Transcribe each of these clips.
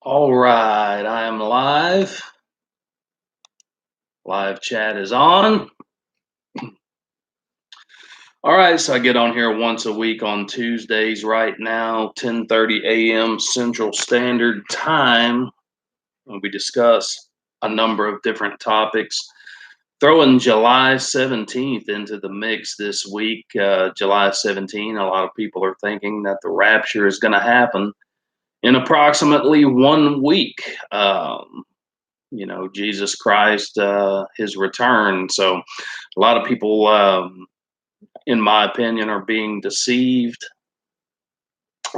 All right, I am live. Live chat is on. All right, so I get on here once a week on Tuesdays right now, 10:30 a.m. Central Standard Time. And we discuss a number of different topics. Throwing July 17th into the mix this week. July 17th, a lot of people are thinking that the rapture is going to happen in approximately 1 week. Jesus Christ, his return. So a lot of people, in my opinion, are being deceived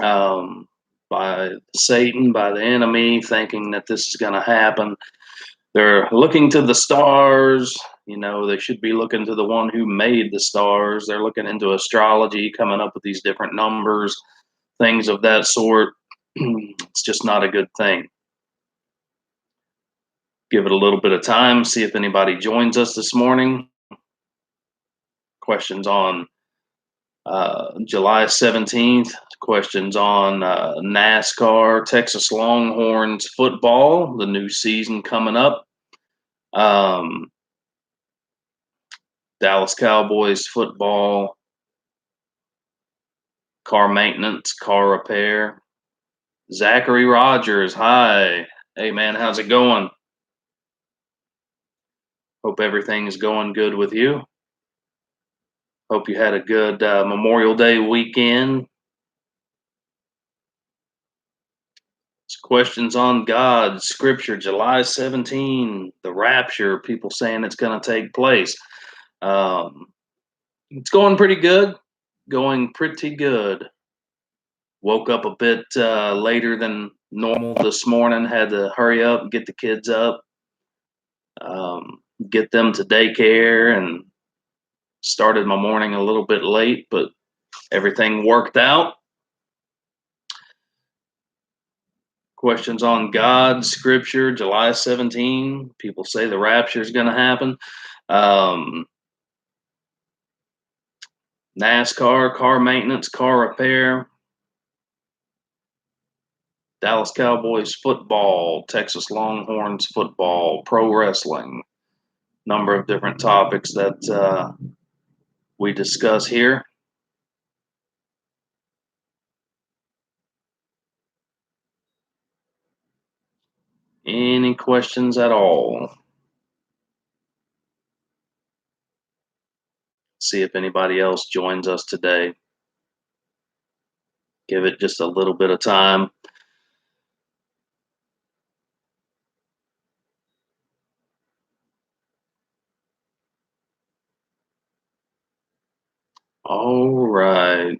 um, by Satan, by the enemy, thinking that this is going to happen. They're looking to the stars. They should be looking to the one who made the stars. They're looking into astrology, coming up with these different numbers, things of that sort. It's just not a good thing. Give it a little bit of time, see if anybody joins us this morning. Questions on July 17th, questions on NASCAR, Texas Longhorns football, the new season coming up, um, Dallas Cowboys football, car maintenance, car repair. Zachary Rogers, hi. Hey, man, how's it going? Hope everything's going good with you. Hope you had a good Memorial Day weekend. Questions on God, Scripture, July 17, the rapture, people saying it's going to take place. Um, it's going pretty good. Going pretty good. Woke up a bit later than normal this morning. Had to hurry up and get the kids up, get them to daycare, and started my morning a little bit late, but everything worked out. Questions on God, Scripture, July 17. People say the rapture is going to happen. Um, NASCAR, car maintenance, car repair, Dallas Cowboys football, Texas Longhorns football, pro wrestling, number of different topics that we discuss here. Any questions at all? See if anybody else joins us today. Give it just a little bit of time. All right.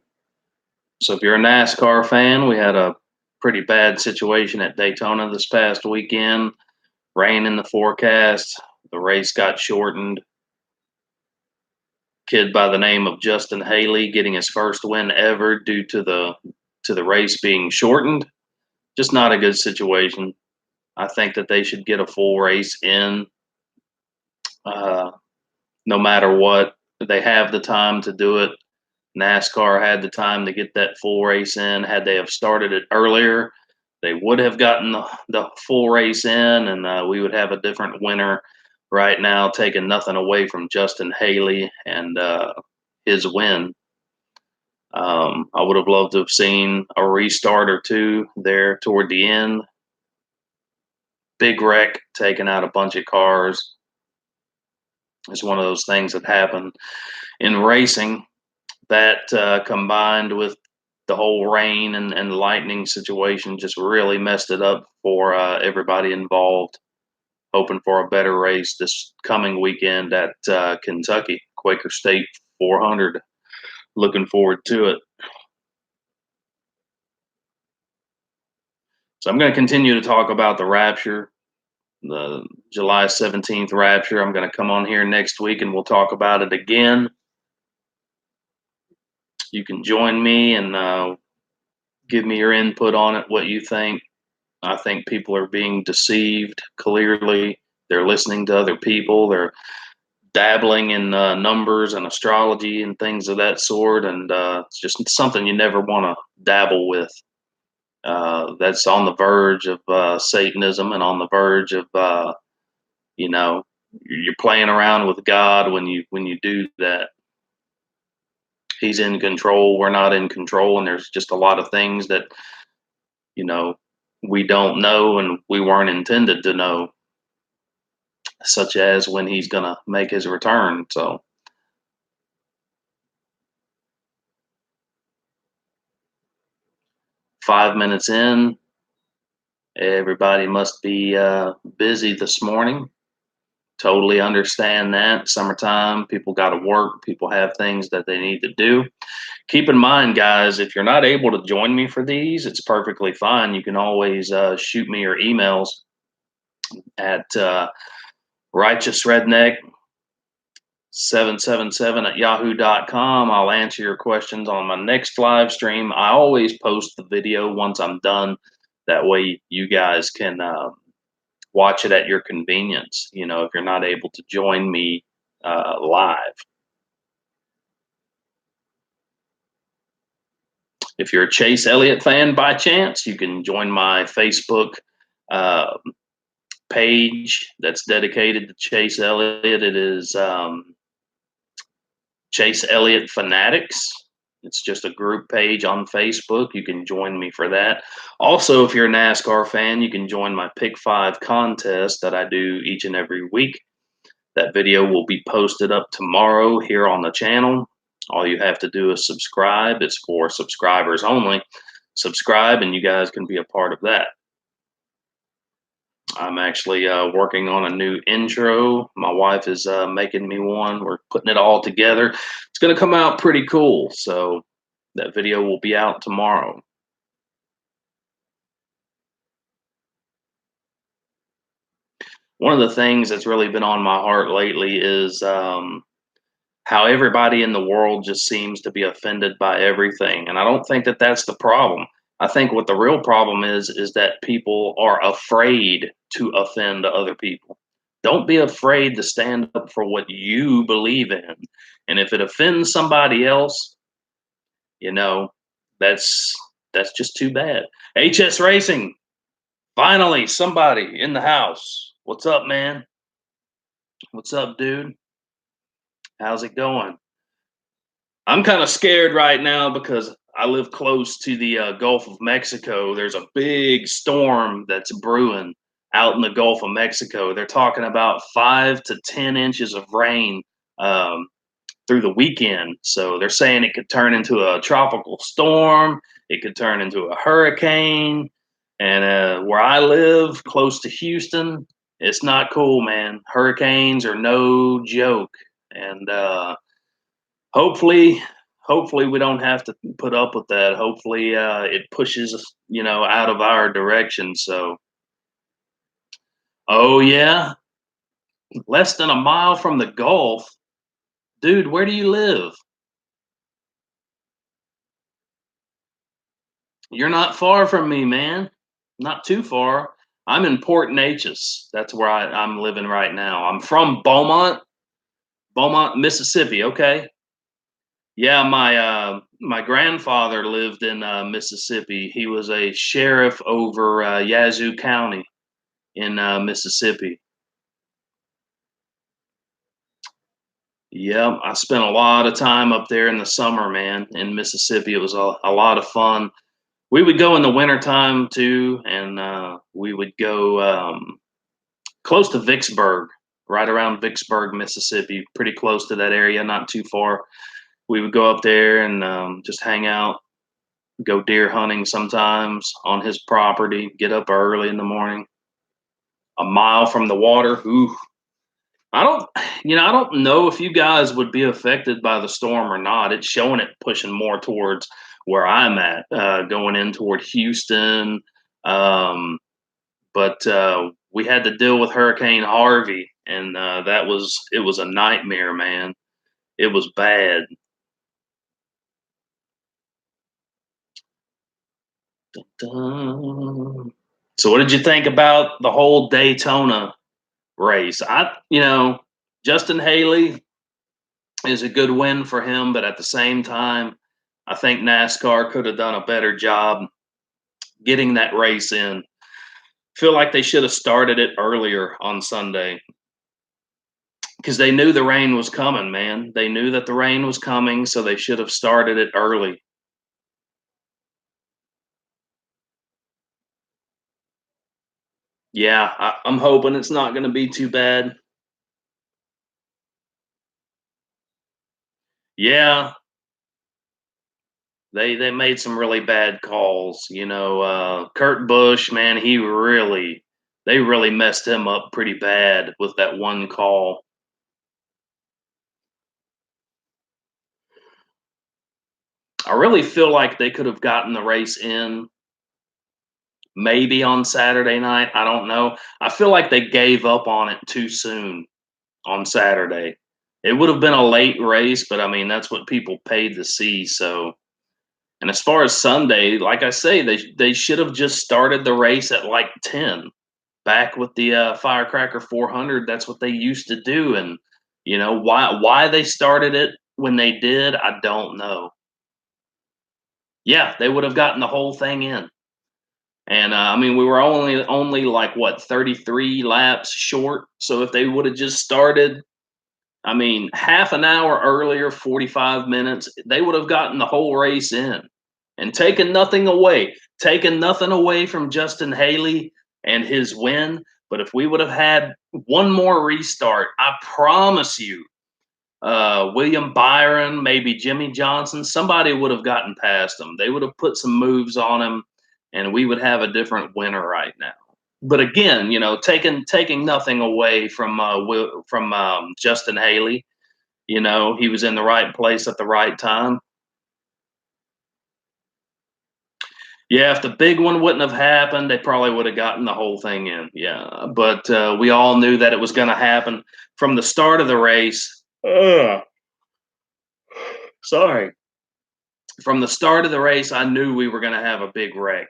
So if you're a NASCAR fan, we had a pretty bad situation at Daytona this past weekend. Rain in the forecast. The race got shortened. Kid by the name of Justin Haley getting his first win ever due to the race being shortened. Just not a good situation. I think that they should get a full race in, uh, no matter what. They have the time to do it. NASCAR had the time to get that full race in. Had they have started it earlier, they would have gotten the full race in, and we would have a different winner right now, taking nothing away from Justin Haley and his win. I would have loved to have seen a restart or two there toward the end. Big wreck, taking out a bunch of cars. It's one of those things that happen in racing. That combined with the whole rain and lightning situation just really messed it up for everybody involved. Hoping for a better race this coming weekend at Kentucky, Quaker State 400. Looking forward to it. So I'm going to continue to talk about the rapture, the July 17th rapture. I'm going to come on here next week and we'll talk about it again. You can join me and give me your input on it, what you think. I think people are being deceived clearly. They're listening to other people. They're dabbling in numbers and astrology and things of that sort. And it's just something you never want to dabble with. that's on the verge of Satanism and on the verge of you know, you're playing around with God when you do that. He's in control. We're not in control, and there's just a lot of things that you know we don't know and we weren't intended to know, such as when he's gonna make his return. So 5 minutes in, everybody must be busy this morning. Totally understand that. Summertime, people got to work, people have things that they need to do. Keep in mind, guys, if you're not able to join me for these, it's perfectly fine. You can always shoot me your emails at righteousredneck777 at yahoo.com. I'll answer your questions on my next live stream. I always post the video once I'm done. That way you guys can watch it at your convenience, if you're not able to join me live. If you're a Chase Elliott fan by chance, you can join my Facebook uh, page that's dedicated to Chase Elliott. It is Chase Elliott Fanatics. It's just a group page on Facebook. You can join me for that. Also, if you're a NASCAR fan, you can join my Pick 5 contest that I do each and every week. That video will be posted up tomorrow here on the channel. All you have to do is subscribe. It's for subscribers only. Subscribe and you guys can be a part of that. I'm actually working on a new intro. My wife is making me one. We're putting it all together. It's going to come out pretty cool. So that video will be out tomorrow. One of the things that's really been on my heart lately is how everybody in the world just seems to be offended by everything. And I don't think that that's the problem. I think what the real problem is that people are afraid to offend other people. Don't be afraid to stand up for what you believe in. And if it offends somebody else, you know, that's that's just too bad. HS Racing, finally somebody in the house. What's up, man? What's up, dude? How's it going? I'm kind of scared right now because I live close to the Gulf of Mexico. There's a big storm that's brewing out in the Gulf of Mexico. They're talking about 5 to 10 inches of rain um, through the weekend. So they're saying it could turn into a tropical storm. It could turn into a hurricane. And where I live, close to Houston, it's not cool, man. Hurricanes are no joke. And hopefully we don't have to put up with that. Hopefully it pushes us out of our direction. So oh yeah, less than a mile from the Gulf. Dude, where do you live? You're not far from me, man. Not too far. I'm in Port Neches. That's where I'm living right now. I'm from Beaumont, Mississippi. Okay. Yeah, my grandfather lived in Mississippi. He was a sheriff over Yazoo County in Mississippi. Yeah, I spent a lot of time up there in the summer, man, in Mississippi. It was a lot of fun. We would go in the wintertime too, and we would go close to Vicksburg, right around Vicksburg, Mississippi, pretty close to that area, not too far. We would go up there and just hang out, go deer hunting sometimes on his property, get up early in the morning, a mile from the water. Ooh, I don't know if you guys would be affected by the storm or not. It's showing it pushing more towards where I'm at, going in toward Houston. Um, but we had to deal with Hurricane Harvey, and it was a nightmare, man. It was bad. So, what did you think about the whole Daytona race? Justin Haley is a good win for him, but at the same time, I think NASCAR could have done a better job getting that race in. Feel like they should have started it earlier on Sunday because they knew the rain was coming, man. They knew that the rain was coming, so they should have started it early. Yeah, I'm hoping it's not going to be too bad. Yeah, they made some really bad calls. Kurt Busch, man, they really messed him up pretty bad with that one call. I really feel like they could have gotten the race in maybe on Saturday night. I don't know. I feel like they gave up on it too soon on Saturday. It would have been a late race, but I mean that's what people paid to see. So, and as far as Sunday, like I say, they should have just started the race at like 10. Back with the Firecracker 400, that's what they used to do. And why they started it when they did, I don't know. Yeah, they would have gotten the whole thing in. And I mean, we were only like what 33 laps short. So if they would have just started, I mean, half an hour earlier, 45 minutes, they would have gotten the whole race in and taken nothing away from Justin Haley and his win. But if we would have had one more restart, I promise you, William Byron, maybe Jimmy Johnson, somebody would have gotten past them. They would have put some moves on him, and we would have a different winner right now. But again, taking nothing away from Justin Haley. He was in the right place at the right time. Yeah, if the big one wouldn't have happened, they probably would have gotten the whole thing in. Yeah, but we all knew that it was going to happen from the start of the race. Sorry. From the start of the race, I knew we were going to have a big wreck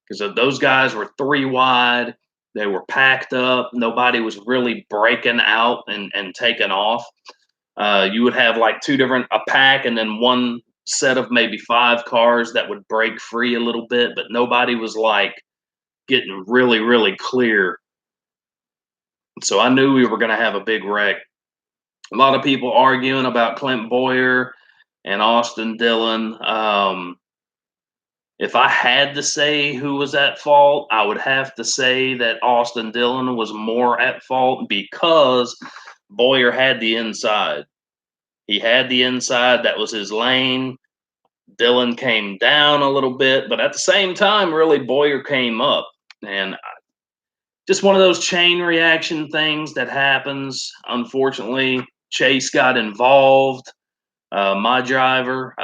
because those guys were three wide. They were packed up. Nobody was really breaking out and taking off. You would have like a pack and then one set of maybe five cars that would break free a little bit, but nobody was like getting really, really clear. So I knew we were going to have a big wreck. A lot of people arguing about Clint Boyer and Austin Dillon. If I had to say who was at fault, I would have to say that Austin Dillon was more at fault because Boyer had the inside. He had the inside. That was his lane. Dillon came down a little bit, but at the same time, really, Boyer came up. And just one of those chain reaction things that happens. Unfortunately, Chase got involved. My driver,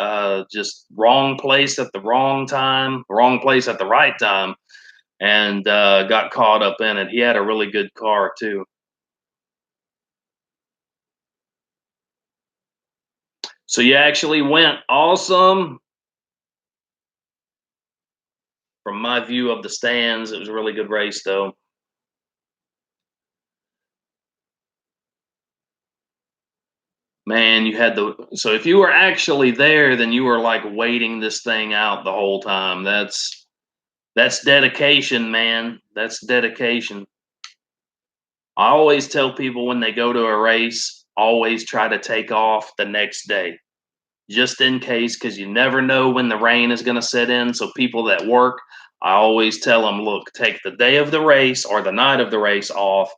just wrong place at the wrong time, wrong place at the right time, and got caught up in it. He had a really good car too. So you actually went awesome. From my view of the stands, it was a really good race though. Man, you had so if you were actually there, then you were like waiting this thing out the whole time. That's dedication, man. That's dedication. I always tell people when they go to a race, always try to take off the next day, just in case, because you never know when the rain is going to set in. So people that work, I always tell them, look, take the day of the race or the night of the race off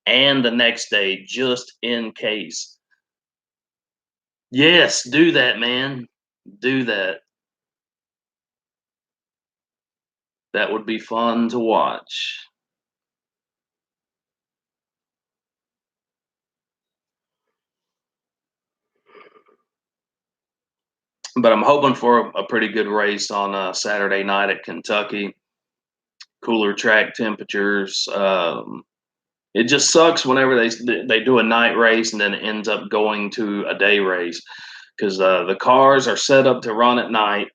and the next day, just in case. Yes, do that, man. Do that. That would be fun to watch. But I'm hoping for a pretty good race on Saturday night at Kentucky. Cooler track temperatures. It just sucks whenever they do a night race and then it ends up going to a day race because the cars are set up to run at night.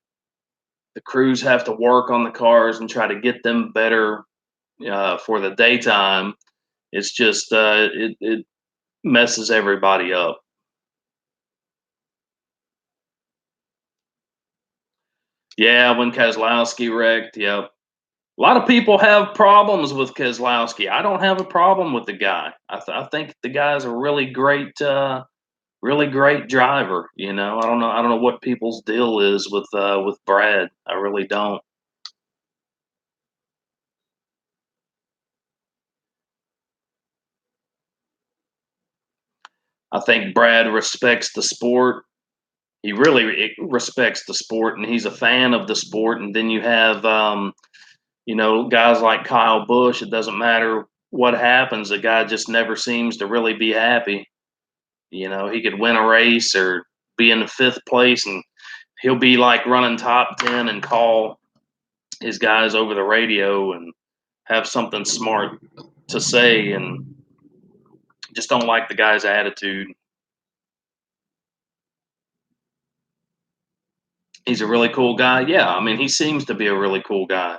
The crews have to work on the cars and try to get them better for the daytime. It's just it messes everybody up. Yeah, when Kozlowski wrecked, yep. A lot of people have problems with Keselowski. I don't have a problem with the guy. I think the guy's a really great driver. You know, I don't know what people's deal is with Brad. I really don't. I think Brad respects the sport. He really respects the sport, and he's a fan of the sport. And then you have, you know, guys like Kyle Busch. It doesn't matter what happens; the guy just never seems to really be happy. You know, he could win a race or be in the fifth place, and he'll be like running top 10 and call his guys over the radio and have something smart to say, and just don't like the guy's attitude. He's a really cool guy. Yeah, I mean, he seems to be a really cool guy.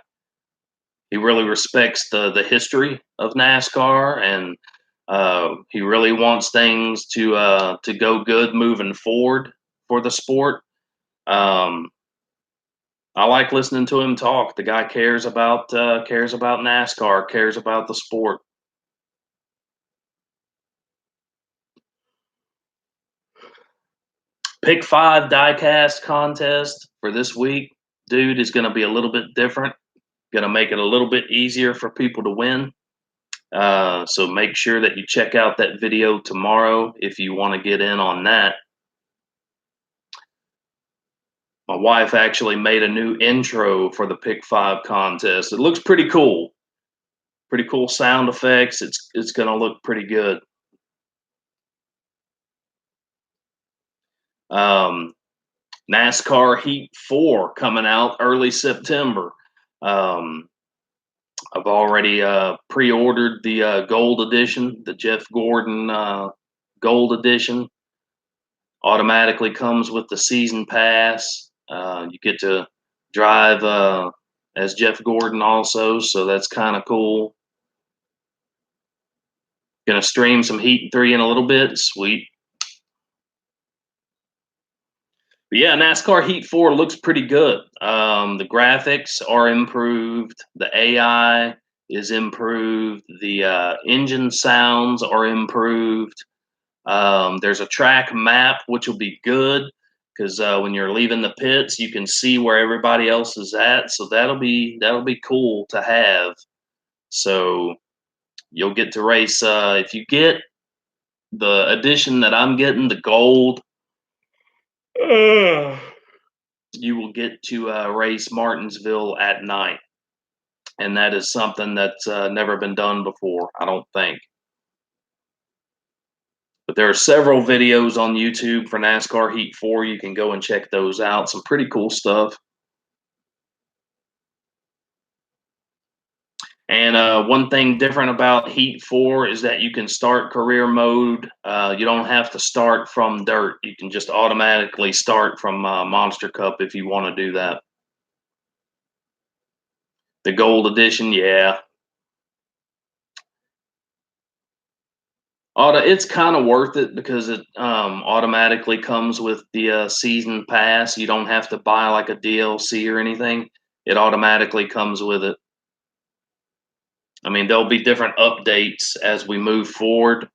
He really respects the history of NASCAR, and he really wants things to go good moving forward for the sport. Um, I like listening to him talk. The guy cares about NASCAR, cares about the sport. Pick five diecast contest for this week, dude, is going to be a little bit different. Going to make it a little bit easier for people to win. So make sure that you check out that video tomorrow if you want to get in on that. My wife actually made a new intro for the Pick Five contest. It looks pretty cool. Pretty cool sound effects. It's going to look pretty good. Um, NASCAR Heat 4 coming out early September. Um, I've already pre-ordered the gold edition, the Jeff Gordon gold edition. Automatically comes with the season pass. You get to drive as Jeff Gordon also, so that's kind of cool. Gonna stream some Heat 3 in a little bit. Sweet. But yeah, NASCAR Heat 4 looks pretty good. The graphics are improved. The AI is improved. The engine sounds are improved. There's a track map, which will be good because when you're leaving the pits, you can see where everybody else is at. So that'll be cool to have. So you'll get to race if you get the edition that I'm getting, the gold. You will get to race Martinsville at night, and that is something that's never been done before, I don't think. But there are several videos on YouTube for NASCAR Heat 4. You can go and check those out. Some pretty cool stuff. And one thing different about Heat 4 is that you can start career mode. You don't have to start from dirt. You can just automatically start from Monster Cup if you want to do that. The gold edition, yeah. It's kind of worth it because it automatically comes with the season pass. You don't have to buy like a DLC or anything. It automatically comes with it. I mean, there'll be different updates as we move forward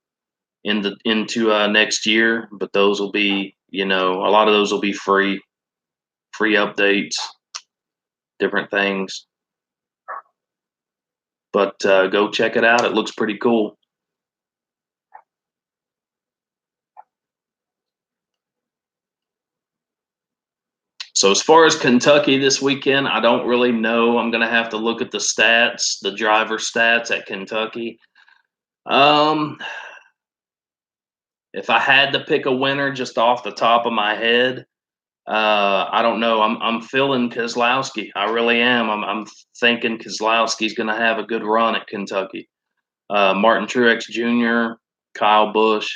into next year, but those will be, you know, a lot of those will be free updates, different things. But go check it out. It looks pretty cool. So as far as Kentucky this weekend, I don't really know. I'm gonna have to look at the stats, the driver stats at Kentucky. Um, if I had to pick a winner just off the top of my head, I don't know. I'm feeling Keselowski. I really am. I'm thinking Keselowski's gonna have a good run at Kentucky. Martin Truex Jr., Kyle Busch.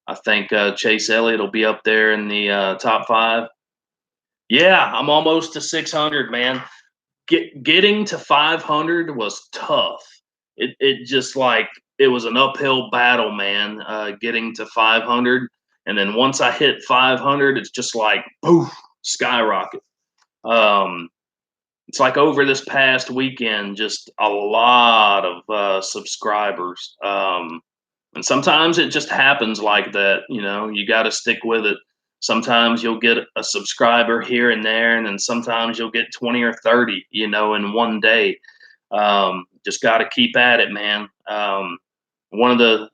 I think Chase Elliott will be up there in the top five. Yeah, I'm almost to 600, man. Getting to 500 was tough. It just like it was an uphill battle, man. Getting to 500, and then once I hit 500, it's just like poof, skyrocket. Um, It's like over this past weekend, just a lot of subscribers. And sometimes it just happens like that. You got to stick with it. Sometimes you'll get a subscriber here and there, and then sometimes you'll get 20 or 30, in one day. Just got to keep at it, man. One of the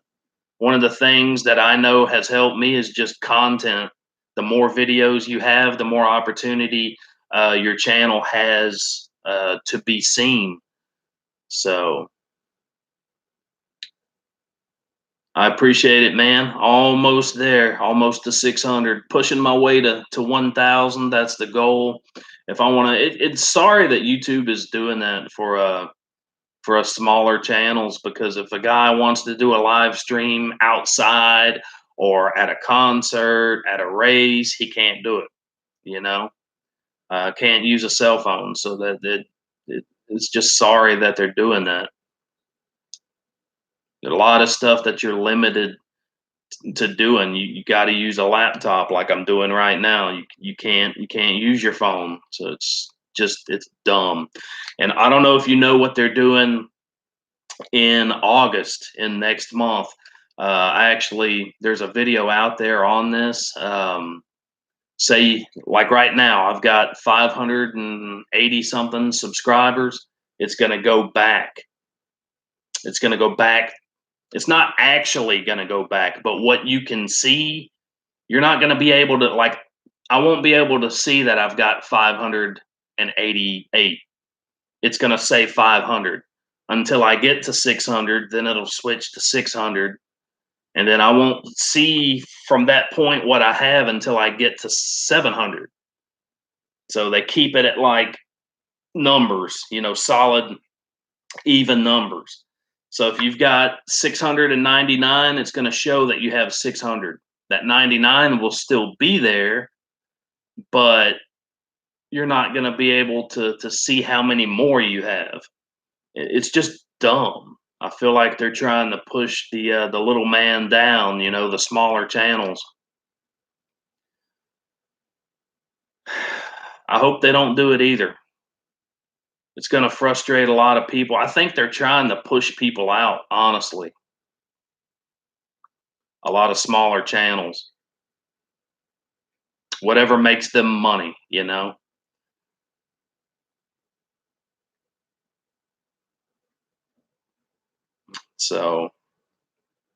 one of the things that I know has helped me is just content. The more videos you have, the more opportunity your channel has to be seen. So I appreciate it, man. Almost there, almost to 600, pushing my way to 1,000. That's the goal. If I want to, it's sorry that YouTube is doing that for us smaller channels, because if a guy wants to do a live stream outside or at a concert, at a race, he can't do it. Can't use a cell phone, so it's just sorry that they're doing that. There's a lot of stuff that you're limited to doing. You got to use a laptop like I'm doing right now. You can't use your phone, so it's dumb. And I don't know if you know what they're doing in August, in next month. There's a video out there on this. Say, like right now, I've got 580 something subscribers. It's going to go back. It's going to go back. It's not actually going to go back, but what you can see, you're not going to be able to, like, I won't be able to see that I've got 588. It's going to say 500 until I get to 600. Then it'll switch to 600. And then I won't see from that point what I have until I get to 700. So they keep it at like numbers, solid, even numbers. So if you've got 699, it's going to show that you have 600. That 99 will still be there, but you're not going to be able to see how many more you have. It's just dumb. I feel like they're trying to push the little man down, the smaller channels. I hope they don't do it either. It's going to frustrate a lot of people. I think they're trying to push people out, honestly. A lot of smaller channels. Whatever makes them money. So,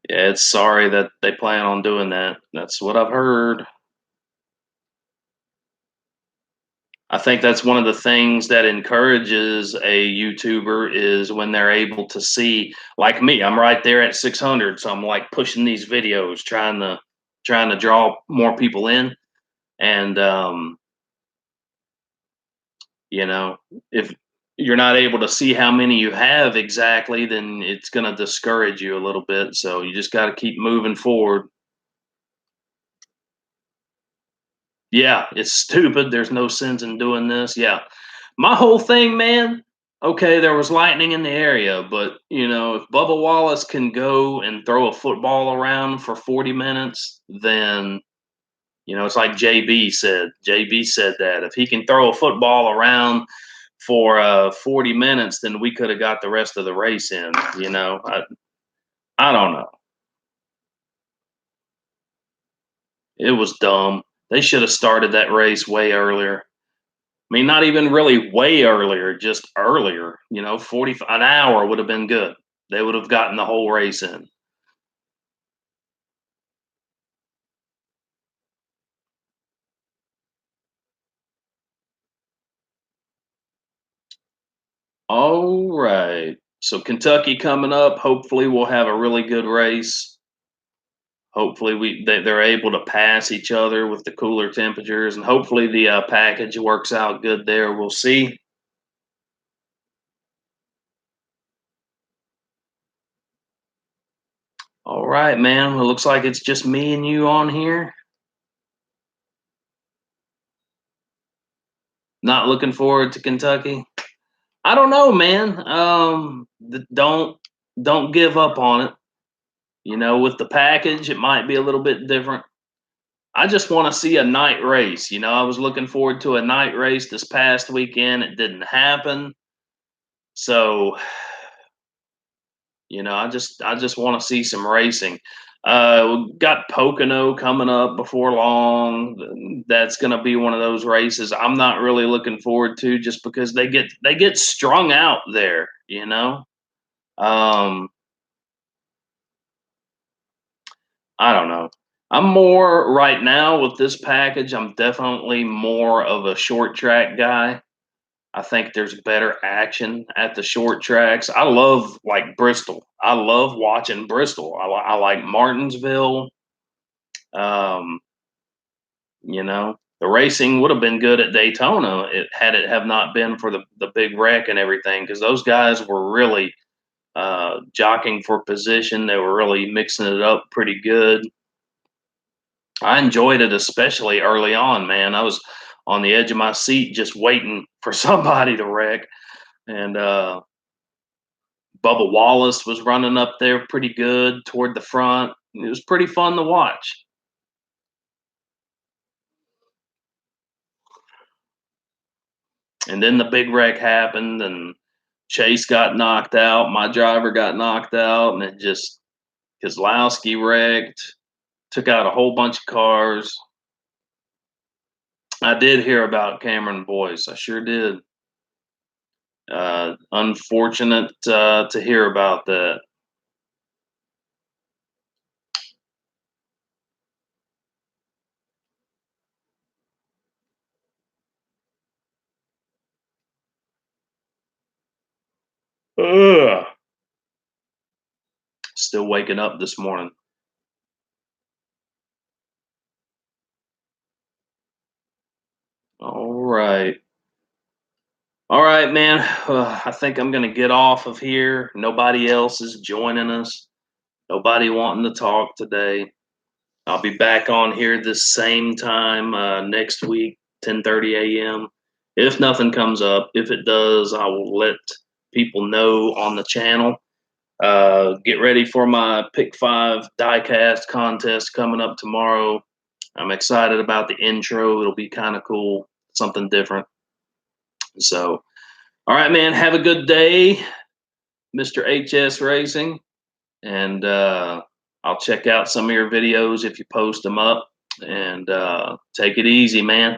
yeah, it's sorry that they plan on doing that. That's what I've heard. I think that's one of the things that encourages a YouTuber is when they're able to see, like me, I'm right there at 600, so I'm like pushing these videos, trying to draw more people in, and you know, if you're not able to see how many you have exactly, then it's going to discourage you a little bit. So you just got to keep moving forward. Yeah, it's stupid. There's no sense in doing this. Yeah. My whole thing, man, okay, there was lightning in the area, but if Bubba Wallace can go and throw a football around for 40 minutes, then it's like JB said. JB said that if he can throw a football around for 40 minutes, then we could have got the rest of the race in. I don't know. It was dumb. They should have started that race way earlier. I mean, not even really way earlier, just earlier. 45 an hour would have been good. They would have gotten the whole race in. All right. So Kentucky coming up. Hopefully, we'll have a really good race. Hopefully, they're able to pass each other with the cooler temperatures, and hopefully the package works out good there. We'll see. All right, man. Well, it looks like it's just me and you on here. Not looking forward to Kentucky. I don't know, man. Don't give up on it. With the package, it might be a little bit different. I just want to see a night race. You know, I was looking forward to a night race this past weekend. It didn't happen. So, you know, I just want to see some racing. We got Pocono coming up before long. That's going to be one of those races I'm not really looking forward to, just because they get strung out there. You know, um, I don't know. I'm more right now with this package. I'm definitely more of a short track guy. I think there's better action at the short tracks. I love like Bristol. I love watching Bristol. I like Martinsville. Um, you know, the racing would have been good at Daytona had it have not been for the big wreck and everything, because those guys were really jockeying for position. They were really mixing it up pretty good. I enjoyed it, especially early on, man. I was on the edge of my seat just waiting for somebody to wreck. And Bubba Wallace was running up there pretty good toward the front. It was pretty fun to watch. And then the big wreck happened, and Chase got knocked out. My driver got knocked out, and it just Kozlowski wrecked, took out a whole bunch of cars. I did hear about Cameron Boyce. I sure did. Unfortunate to hear about that. Ugh. Still waking up this morning. All right. All right, man. I think I'm going to get off of here. Nobody else is joining us. Nobody wanting to talk today. I'll be back on here this same time next week, 10:30 a.m. If nothing comes up, if it does, I will let people know on the channel. Get ready for my Pick 5 diecast contest coming up tomorrow. I'm excited about the intro. It'll be kind of cool, something different. So, all right, man. Have a good day, Mr. HS Racing, and I'll check out some of your videos if you post them up. And take it easy, man.